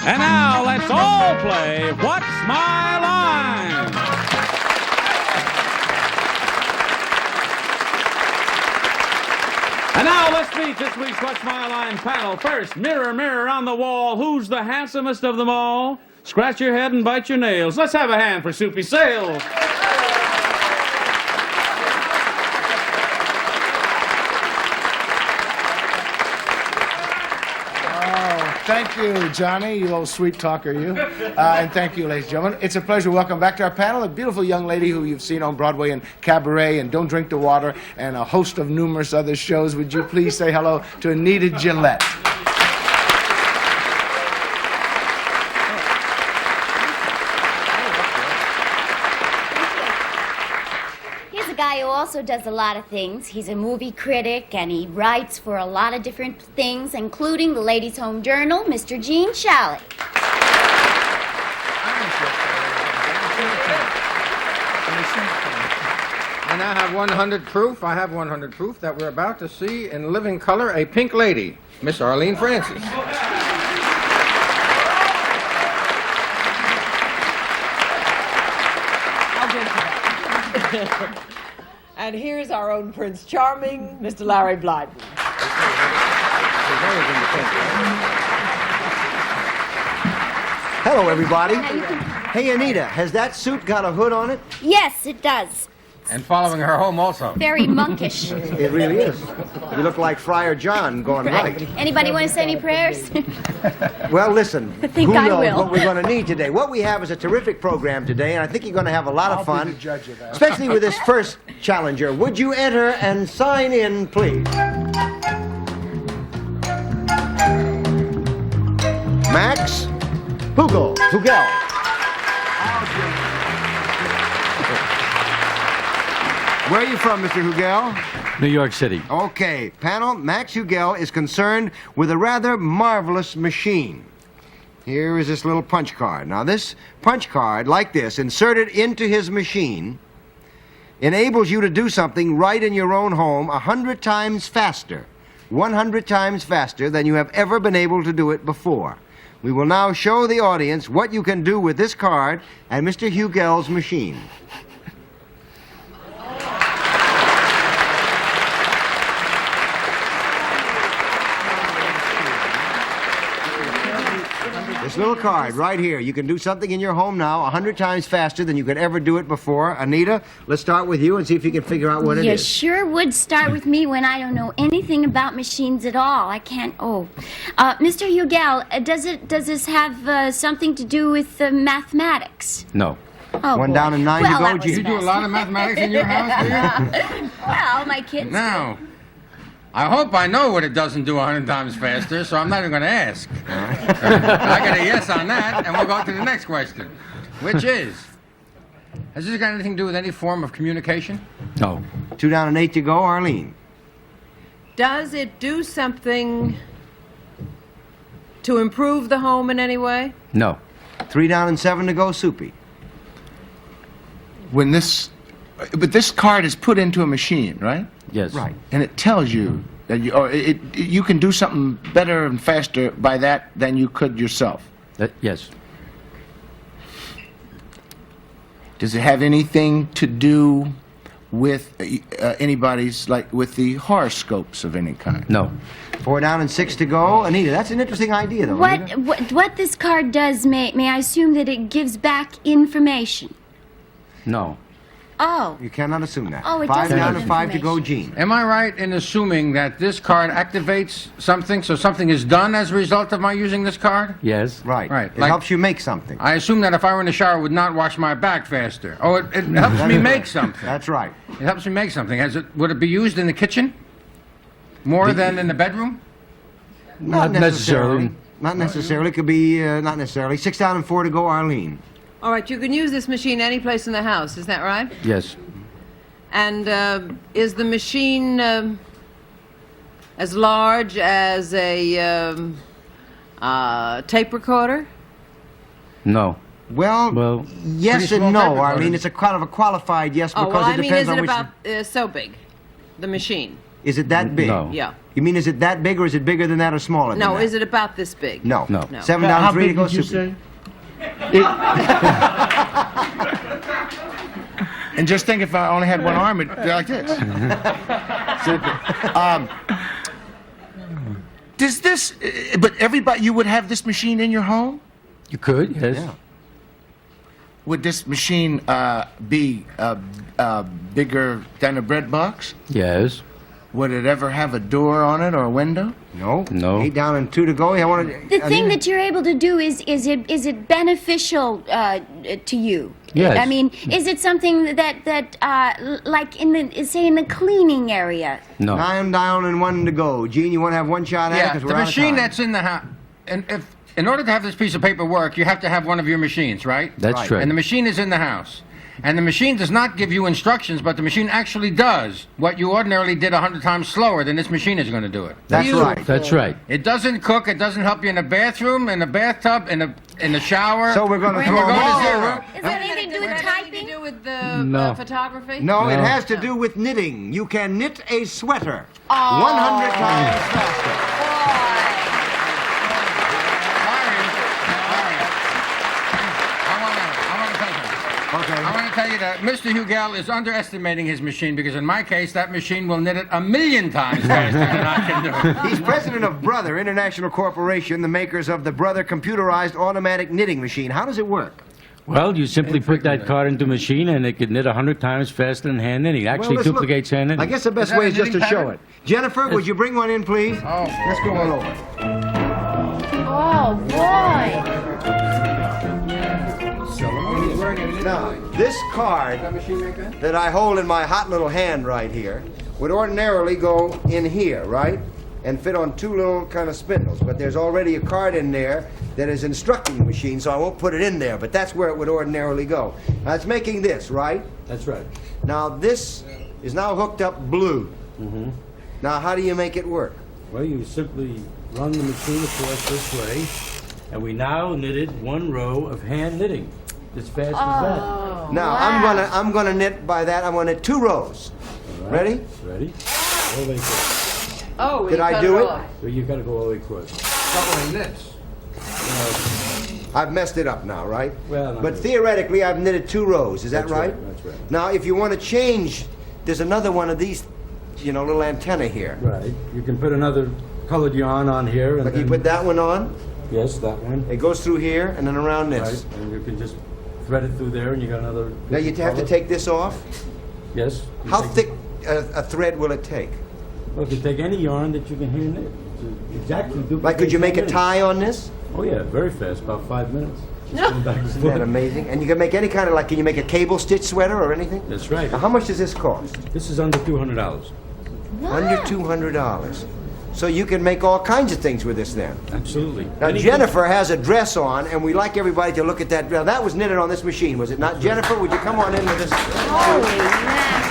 And now let's all play What's My Line? And now let's meet this week's What's My Line panel. First, mirror, mirror on the wall, who's the handsomest of them all? Scratch your head and bite your nails. Let's have a hand for Soupy Sales. Thank you, Johnny, you old sweet talker, you. And thank you, ladies and gentlemen. It's a pleasure. Welcome back to our panel. A beautiful young lady who you've seen on Broadway and Cabaret and Don't Drink the Water and a host of numerous other shows. Would you please say hello to Anita Gillette? Who also does a lot of things. He's a movie critic and he writes for a lot of different things, including the Ladies' Home Journal, Mr. Gene Shalit. And I have 100 proof. I have 100 proof that we're about to see in living color a pink lady, Miss Arlene Francis. I'll get to that. And here's our own Prince Charming, Mr. Larry Blyden. Hello, everybody. Hey, Anita, has that suit got a hood on it? Yes, it does. And following her home also. Very monkish. It really is. You look like Friar John going right. Anybody want to say any prayers? Well, listen, I think who I knows will. what we're going to need today. What we have is a terrific program today, and I think you're going to have a lot of fun, I'll be the judge of that. especially with this first challenger. Would you enter and sign in, please? Max Hugel. Where are you from, Mr. Hugel? New York City. Okay, panel, Max Hugel is concerned with a rather marvelous machine. Here is this little punch card. Now, this punch card, like this, inserted into his machine, enables you to do something right in your own home 100 times faster. 100 times faster than you have ever been able to do it before. We will now show the audience what you can do with this card and Mr. Hugel's machine. This little card right here. You can do something in your home now 100 times faster than you could ever do it before. Anita, let's start with you and see if you can figure out what it You is. sure would start with me when I don't know anything about machines at all. I can't. Mr. Hugel, does this have something to do with mathematics? No. Oh, One boy. down and 9 Well, to go, that was Gene. You do a lot of mathematics in your house, do you? Well, my kids. Now, I hope I know what it doesn't do 100 times faster, so I'm not even going to ask. I got a yes on that, and we'll go to the next question, which is, has this got anything to do with any form of communication? No. 2 down and 8 to go, Arlene. Does it do something to improve the home in any way? No. 3 down and 7 to go, Soupy. But this card is put into a machine, right? Yes. Right. And it tells you that you can do something better and faster by that than you could yourself. Yes. Does it have anything to do with anybody's, like with the horoscopes of any kind? No. 4 down and 6 to go. Anita, that's an interesting idea, though. Anita. What this card does, may I assume that it gives back information? No. Oh. You cannot assume that. Oh, it 5 doesn't down have and 5 to go, information. Gene. Am I right in assuming that this card activates something, so something is done as a result of my using this card? Yes. Right. Right, It like- helps you make something. I assume that if I were in the shower, it would not wash my back faster. Oh, it helps me make something. That's right. It helps me make something. Would it be used in the kitchen more than in the bedroom? Not necessarily. Not necessarily. It could be not necessarily. 6 down and 4 to go, Arlene. All right, you can use this machine any place in the house, is that right? Yes. And is the machine as large as a Tape recorder? No. Well, yes pretty and small no. tape I mean, recorder. it's a kind of a qualified yes because Oh, well, I it mean, depends is on it which. about so big? The machine? Is it that big? No. Yeah. You mean is it that big or is it bigger than that or smaller than that? No, is it about this big? No. No. No. 7 down, How 3 to big go, did you Soupy. say? And just think if I only had one arm, it'd be like this. Does this, but everybody, you would have this machine in your home? You could, yes. Yeah. Would this machine be bigger than a bread box? Yes. Would it ever have a door on it or a window? No. No. 8 down and 2 to go. I wanted. The thing that you're able to do is it beneficial to you? Yes. I mean, is it something that like in the cleaning area? No. 9 down and 1 to go. Gene, you want to have one shot at it? Yeah, 'Cause the we're out of machine time. that's in the house. And if, in order to have this piece of paper work, you have to have one of your machines, right? That's Right. true. And the machine is in the house. And the machine does not give you instructions, but the machine actually does what you ordinarily did 100 times slower than this machine is going to do it. That's right. That's right. It doesn't cook. It doesn't help you in the bathroom, in the bathtub, in the shower. So we're going to And throw we're them going all to zero. over. Is that anything to do with Anything typing? to do with the No. photography? No, it No. has to do with knitting. You can knit a sweater 100 times faster. Okay. I want to tell you that Mr. Hugel is underestimating his machine because in my case, that machine will knit it 1,000,000 times faster than I can do it. He's president of Brother International Corporation, the makers of the Brother computerized automatic knitting machine. How does it work? Well, you simply put that card into a machine and it can knit 100 times faster than hand knitting. Actually let's look. duplicates hand knitting. I guess the best that way a is just to knitting show pattern? it. Jennifer, would you bring one in, please? Oh. Let's go on over. Oh boy! Now, this card that I hold in my hot little hand right here would ordinarily go in here, right? And fit on 2 little kind of spindles. But there's already a card in there that is instructing the machine, so I won't put it in there. But that's where it would ordinarily go. Now, it's making this, right? That's right. Now, this is now hooked up blue. Now, how do you make it work? Well, you simply run the machine across this way, and we now knitted 1 row of hand knitting. As fast as that. Now, Wow. I'm gonna knit by that. I'm gonna knit 2 rows. All right. Ready? Ready? All the way across. Oh, Did you I cut do it? off. So you got to go all the way across. I've messed it up now, right? Well, not but really. theoretically, I've knitted 2 rows. Is that That's right? That's right. Now, if you want to change, there's another one of these, little antenna here. Right. You can put another colored yarn on here. And Like you then- put that one on, Yes, that one. it goes through here and then around Right. this. And you can just thread it through there, and you got another. Now you have to color. take this off. Yes. you How take- thick a thread will it take? Well, if you take any yarn that you can hand knit, to exactly duplicate. Like, could you make a hand knitting. tie on this? Oh yeah, very fast, about 5 minutes. Just going back and Isn't that forth. amazing? And you can make any kind of, can you make a cable stitch sweater or anything? That's right. Now, how much does this cost? This is under $200. Under $200. So you can make all kinds of things with this then. Absolutely. Now, Anything- Jennifer has a dress on, and we like everybody to look at that dress. That was knitted on this machine, was it not? Jennifer, would you come on in with this? Holy mackerel.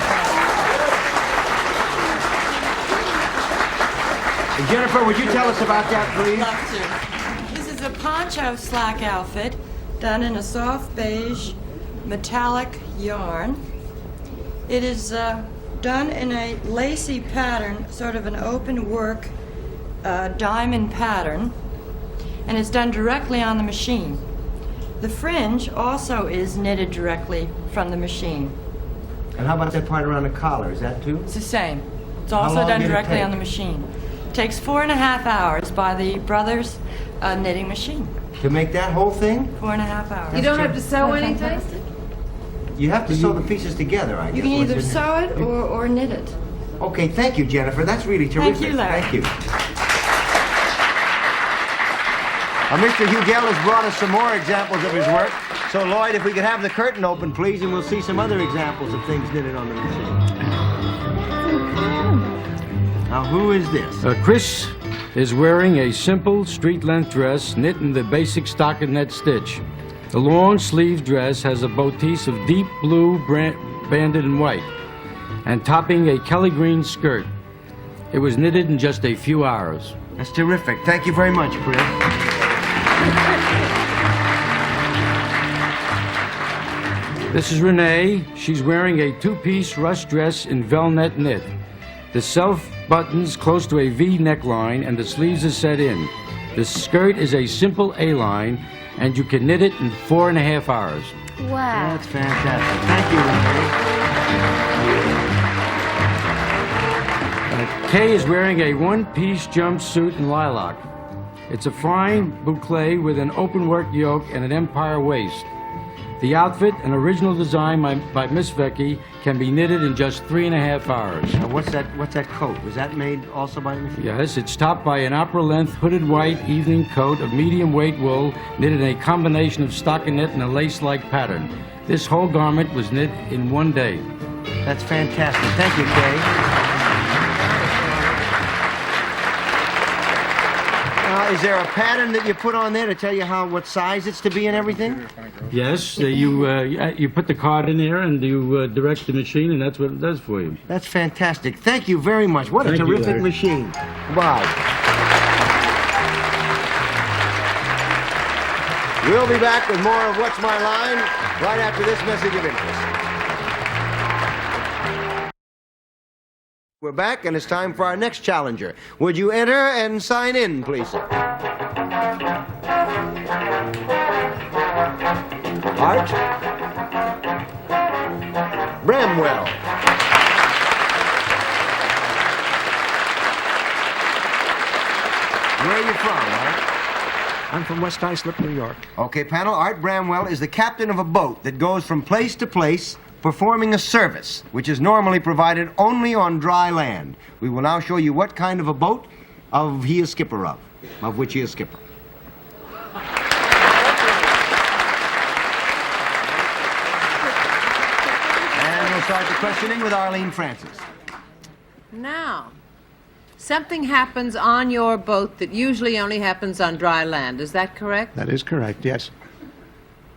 And Jennifer, would you tell us about that, please? Love to. This is a poncho slack outfit done in a soft beige metallic yarn. It is done in a lacy pattern, sort of an open work diamond pattern, and it's done directly on the machine. The fringe also is knitted directly from the machine. And how about that part around the collar? Is that too? It's the same. It's How also long done did it directly take? on the machine. Takes 4.5 hours by the Brothers knitting machine. To make that whole thing? 4.5 hours. You don't have to sew anything? You have to sew the pieces together, I guess. You can either wouldn't you? sew it or knit it. Okay, thank you, Jennifer. That's really terrific. you, Larry. Thank you. Mr. Hugel has brought us some more examples of his work. So, Lloyd, if we could have the curtain open, please, and we'll see some other examples of things knitted on the machine. Now, who is this? Chris is wearing a simple street-length dress knit in the basic stockinette stitch. The long-sleeve dress has a bodice of deep blue banded in white and topping a Kelly green skirt. It was knitted in just a few hours. That's terrific. Thank you very much, Chris. This is Renee. She's wearing a two-piece rush dress in velvet knit. The self buttons close to a V neckline and the sleeves are set in. The skirt is a simple A-line and you can knit it in 4.5 hours. Wow. That's fantastic. Thank you, Renee. Kay is wearing a one-piece jumpsuit in lilac. It's a fine boucle with an open work yoke and an empire waist. The outfit, an original design by Miss Vecchi, can be knitted in just 3.5 hours. Now, what's that coat? Was that made also by the machine? Yes, it's topped by an opera-length hooded white evening coat of medium-weight wool knitted in a combination of stockinette and a lace-like pattern. This whole garment was knit in 1 day. That's fantastic. Thank you, Kay. Is there a pattern that you put on there to tell you what size it's to be and everything? Yes, you put the card in there and you direct the machine, and that's what it does for you. That's fantastic. Thank you very much. What a Thank you, terrific Larry. machine. Wow. We'll be back with more of What's My Line right after this message of interest. We're back, and it's time for our next challenger. Would you enter and sign in, please, sir? Art Bramwell. Where are you from, Art? I'm from West Islip, New York. Okay, panel, Art Bramwell is the captain of a boat that goes from place to place performing a service which is normally provided only on dry land. We will now show you what kind of a boat he is skipper of which he is skipper. And we'll start the questioning with Arlene Francis. Now, something happens on your boat that usually only happens on dry land. Is that correct? That is correct, yes.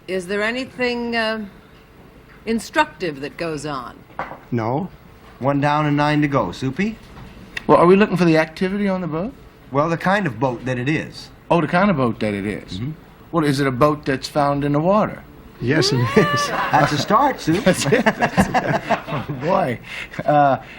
Is there anything instructive that goes on? No. 1 down and 9 to go. Soupy? Well, are we looking for the activity on the boat? Well, the kind of boat that it is. Oh, the kind of boat that it is. Mm-hmm. Well, is it a boat that's found in the water? Yes, it is. That's a start, Sue. That's it. Oh, boy.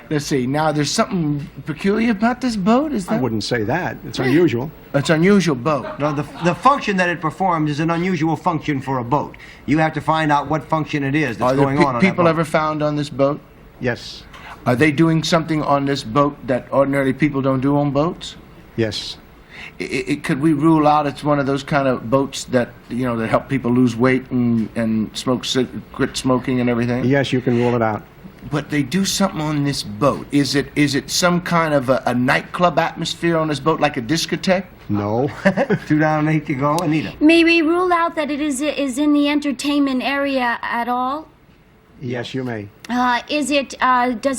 Let's see. Now, there's something peculiar about this boat, is I there? wouldn't say that. It's unusual. It's an unusual boat. No, the function that it performs is an unusual function for a boat. You have to find out what function it is that's Are there going on that people boat. ever found on this boat? Yes. Are they doing something on this boat that ordinarily people don't do on boats? Yes. Could we rule out it's one of those kind of boats that, that help people lose weight and quit smoking and everything? Yes, you can rule it out. But they do something on this boat. Is it some kind of a nightclub atmosphere on this boat, like a discotheque? No. 2 down and 8 to go. Anita? May we rule out that it is in the entertainment area at all? Yes, you may. Does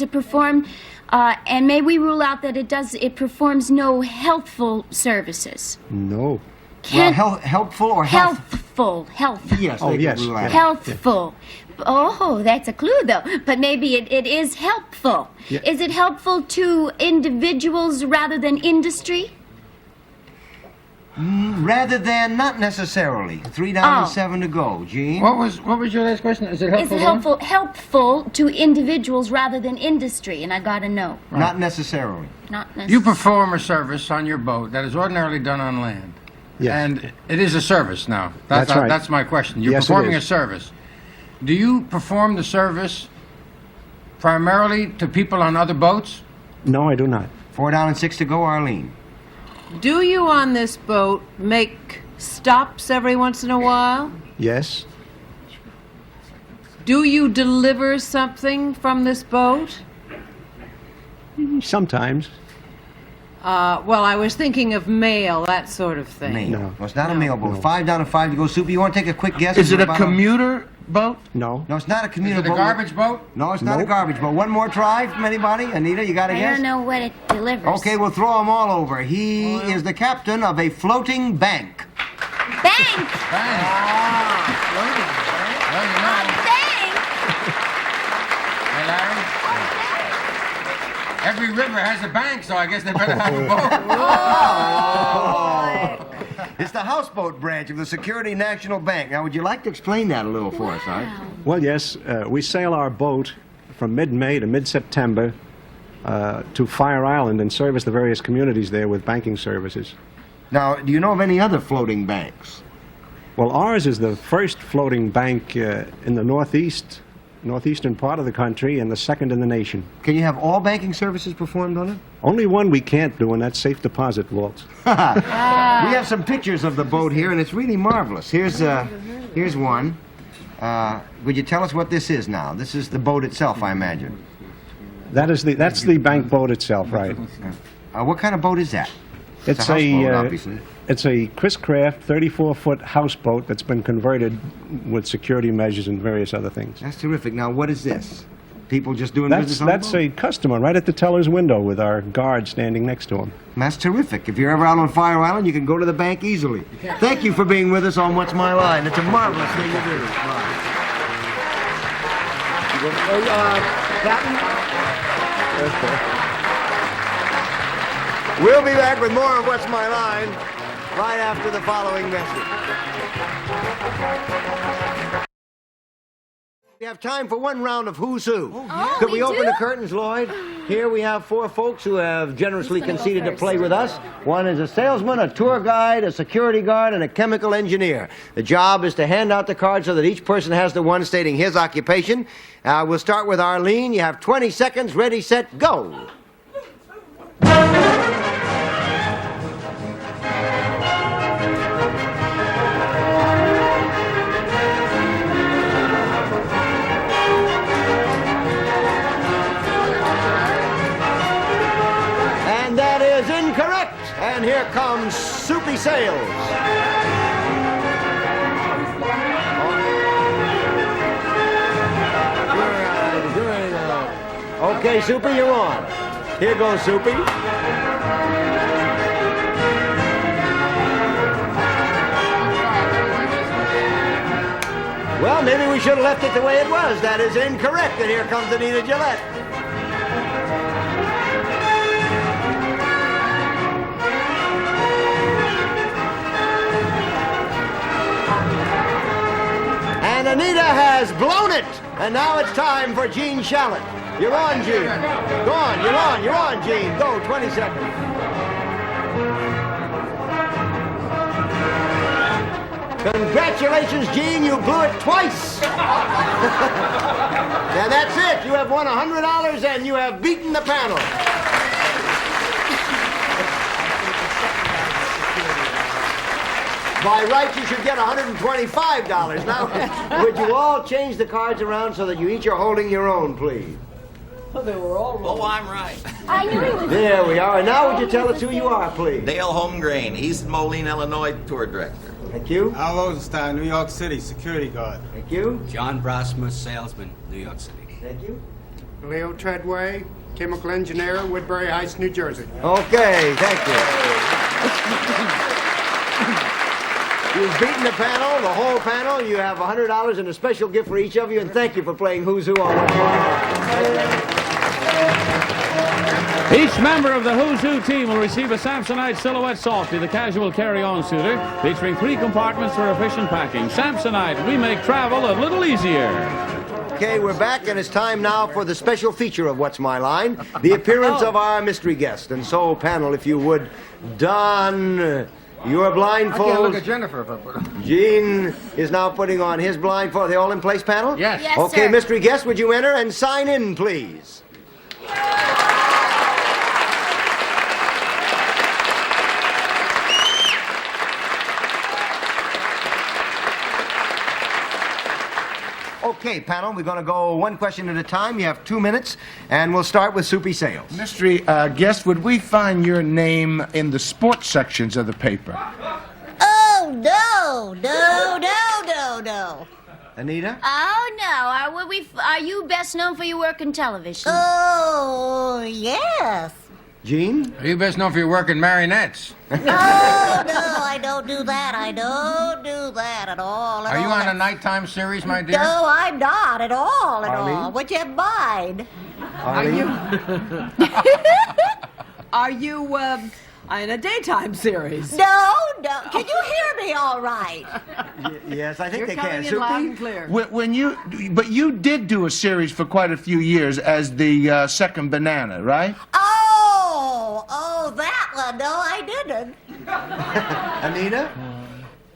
it perform, and may we rule out that it performs no healthful services? No. Well, helpful or health? Healthful. Yes. Oh, they can yes, rule that yes. out. Healthful. Oh, that's a clue, though. But maybe it is helpful. Yeah. Is it helpful to individuals rather than industry? Rather than, not necessarily. 3 down and 7 to go. Gene? What was your last question? Is it Is helpful? it helpful to individuals rather than industry? And I gotta know. Not necessarily. Not necessarily. You perform a service on your boat that is ordinarily done on land. Yes. And it is a service now. That's right. That's my question. You're Yes, it performing a is. service. Do you perform the service primarily to people on other boats? No, I do not. 4 down and 6 to go. Arlene? Do you on this boat make stops every once in a while? Yes. Do you deliver something from this boat? Sometimes. Well, I was thinking of mail, that sort of thing. Mail. No. It's not a mail boat. No. 5 down and 5 to go. Soupy, you want to take a quick guess? Is it a about commuter boat? No. No, it's not a Is commuter it a boat. garbage boat? No, it's not a Nope. garbage boat. One more try from anybody? Anita, you got a I guess? don't know what it delivers. Okay, we'll throw them all over. He is the captain of a floating bank. Bank! Well, you know. Bank! Hey, Larry? Every river has a bank, so I guess they better have a boat. It's the houseboat branch of the Security National Bank. Now, would you like to explain that a little for us, Art? Well, yes, we sail our boat from mid-May to mid-September to Fire Island and service the various communities there with banking services. Now, do you know of any other floating banks? Well, ours is the first floating bank in the northeastern part of the country and the second in the nation. Can you have all banking services performed on it? Only one we can't do, and that's safe deposit vaults. We have some pictures of the boat here, and it's really marvelous. Here's one. Would you tell us what this is now? This is the boat itself, I imagine. That's the bank boat itself, right? What kind of boat is that? It's a houseboat, obviously. It's a Chris Craft 34-foot houseboat that's been converted with security measures and various other things. That's terrific. Now, what is this? People just doing business on the That's boat? a customer right at the teller's window with our guard standing next to him. That's terrific. If you're ever out on Fire Island, you can go to the bank easily. Thank you for being with us on What's My Line. It's a marvelous thing to do. We'll be back with more of What's My Line right after the following message. We have time for one round of Who's Who. Could we open the curtains, Lloyd? Here we have 4 folks who have generously conceded to play with us. One is a salesman, a tour guide, a security guard, and a chemical engineer. The job is to hand out the cards so that each person has the one stating his occupation. We'll start with Arlene. You have 20 seconds. Ready, set, go. And here comes Soupy Sales. Okay, Soupy, you're on. Here goes Soupy. Well, maybe we should have left it the way it was. That is incorrect. And here comes Anita Gillette. And Anita has blown it. And now it's time for Gene Shalit. You're on, Gene. Go on, you're on, Gene. Go, 20 seconds. Congratulations, Gene, you blew it twice. And that's it. You have won $100 and you have beaten the panel. By right, you should get $125. Now, would you all change the cards around so that you each are holding your own, please? Oh, they were all wrong. Oh, I'm right. I knew he was. There we are. And now would you tell us who you are, please? Dale Holmgren, East Moline, Illinois, tour director. Thank you. Al Rosenstein, New York City, security guard. Thank you. John Brasmus, salesman, New York City. Thank you. Leo Treadway, chemical engineer, Woodbury Heights, New Jersey. Okay, thank you. You've beaten the panel, the whole panel. You have $100 and a special gift for each of you, and thank you for playing Who's Who on What's My Line. Each member of the Who's Who team will receive a Samsonite Silhouette Softy, the casual carry-on suitor, featuring 3 compartments for efficient packing. Samsonite, we make travel a little easier. Okay, we're back, and it's time now for the special feature of What's My Line, the appearance of our mystery guest. And so, panel, if you would, don your blindfold. I can't look at Jennifer. Gene is now putting on his blindfold. Are they all in place, panel? Yes. Yes, Okay, sir. mystery guest, would you enter and sign in, please? Okay, panel, we're going to go one question at a time. You have 2 minutes, and we'll start with Soupy Sales. Mystery guest, would we find your name in the sports sections of the paper? Oh, no. Anita? Oh no! Are you best known for your work in television? Oh, yes. Gene? Are you best known for your work in marionettes? Oh, no, I don't do that. I don't do that at all. Are you on a nighttime series, my dear? No, I'm not at all, Arlene? all. What you have in mind? Arlene? Are you in a daytime series. No. Can you hear me all right? Yes, I think You're they coming can. in loud Soupy? and clear. But you did do a series for quite a few years as the second banana, right? Oh, that one. No, I didn't. Anita?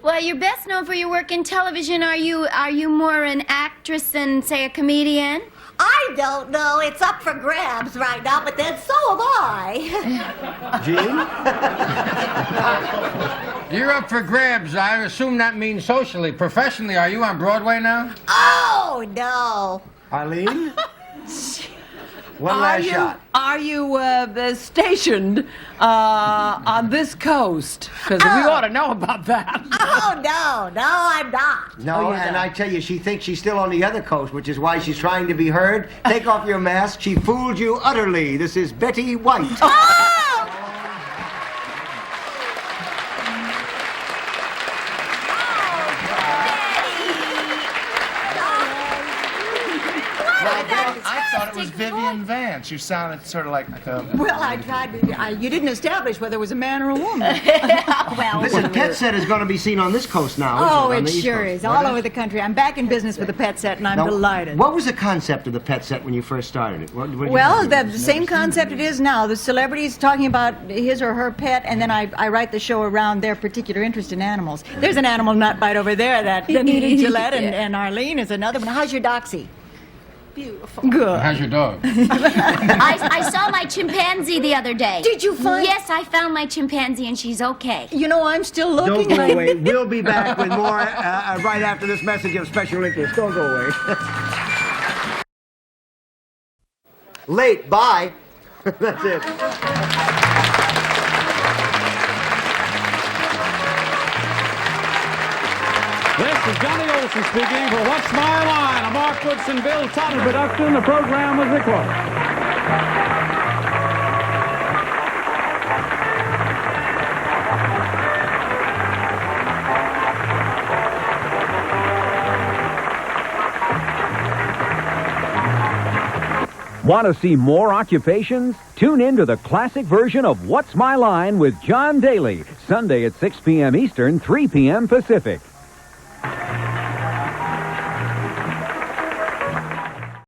Well, you're best known for your work in television. Are you more an actress than, say, a comedian? I don't know. It's up for grabs right now, but then so am I. Gene? You're up for grabs. I assume that means socially. Professionally, are you on Broadway now? Oh, no. Arlene? One last shot. Are you stationed on this coast? Because we ought to know about that. Oh, no, I'm not. No, and I tell you, she thinks she's still on the other coast, which is why she's trying to be heard. Take off your mask. She fooled you utterly. This is Betty White. Oh! I thought it was Vivian Vance. You sounded sort of like... Well, I tried to... you didn't establish whether it was a man or a woman. Well, Listen, Pet Set is going to be seen on this coast now, Oh, isn't it on the East sure Coast? is. All over the country. I'm back in business with the Pet Set, and I'm Now, delighted. What was the concept of the Pet Set when you first started it? What did you Well, think? the same concept it is now. The celebrities talking about his or her pet, and then I write the show around their particular interest in animals. There's an animal nut bite over there, that Anita Gillette, and Arlene is another one. How's your doxy? Beautiful. Good. How's your dog? I saw my chimpanzee the other day. Did you find... Yes, I found my chimpanzee, and she's okay. You know, I'm still looking. Don't go away. We'll be back with more right after this message of special interest. Don't go away. Late. Bye. That's it. This is Johnny Olson speaking for What's My Line, a Mark Woodson, Bill Totter production. The program was recorded. Want to see more occupations? Tune in to the classic version of What's My Line with John Daly, Sunday at 6 p.m. Eastern, 3 p.m. Pacific.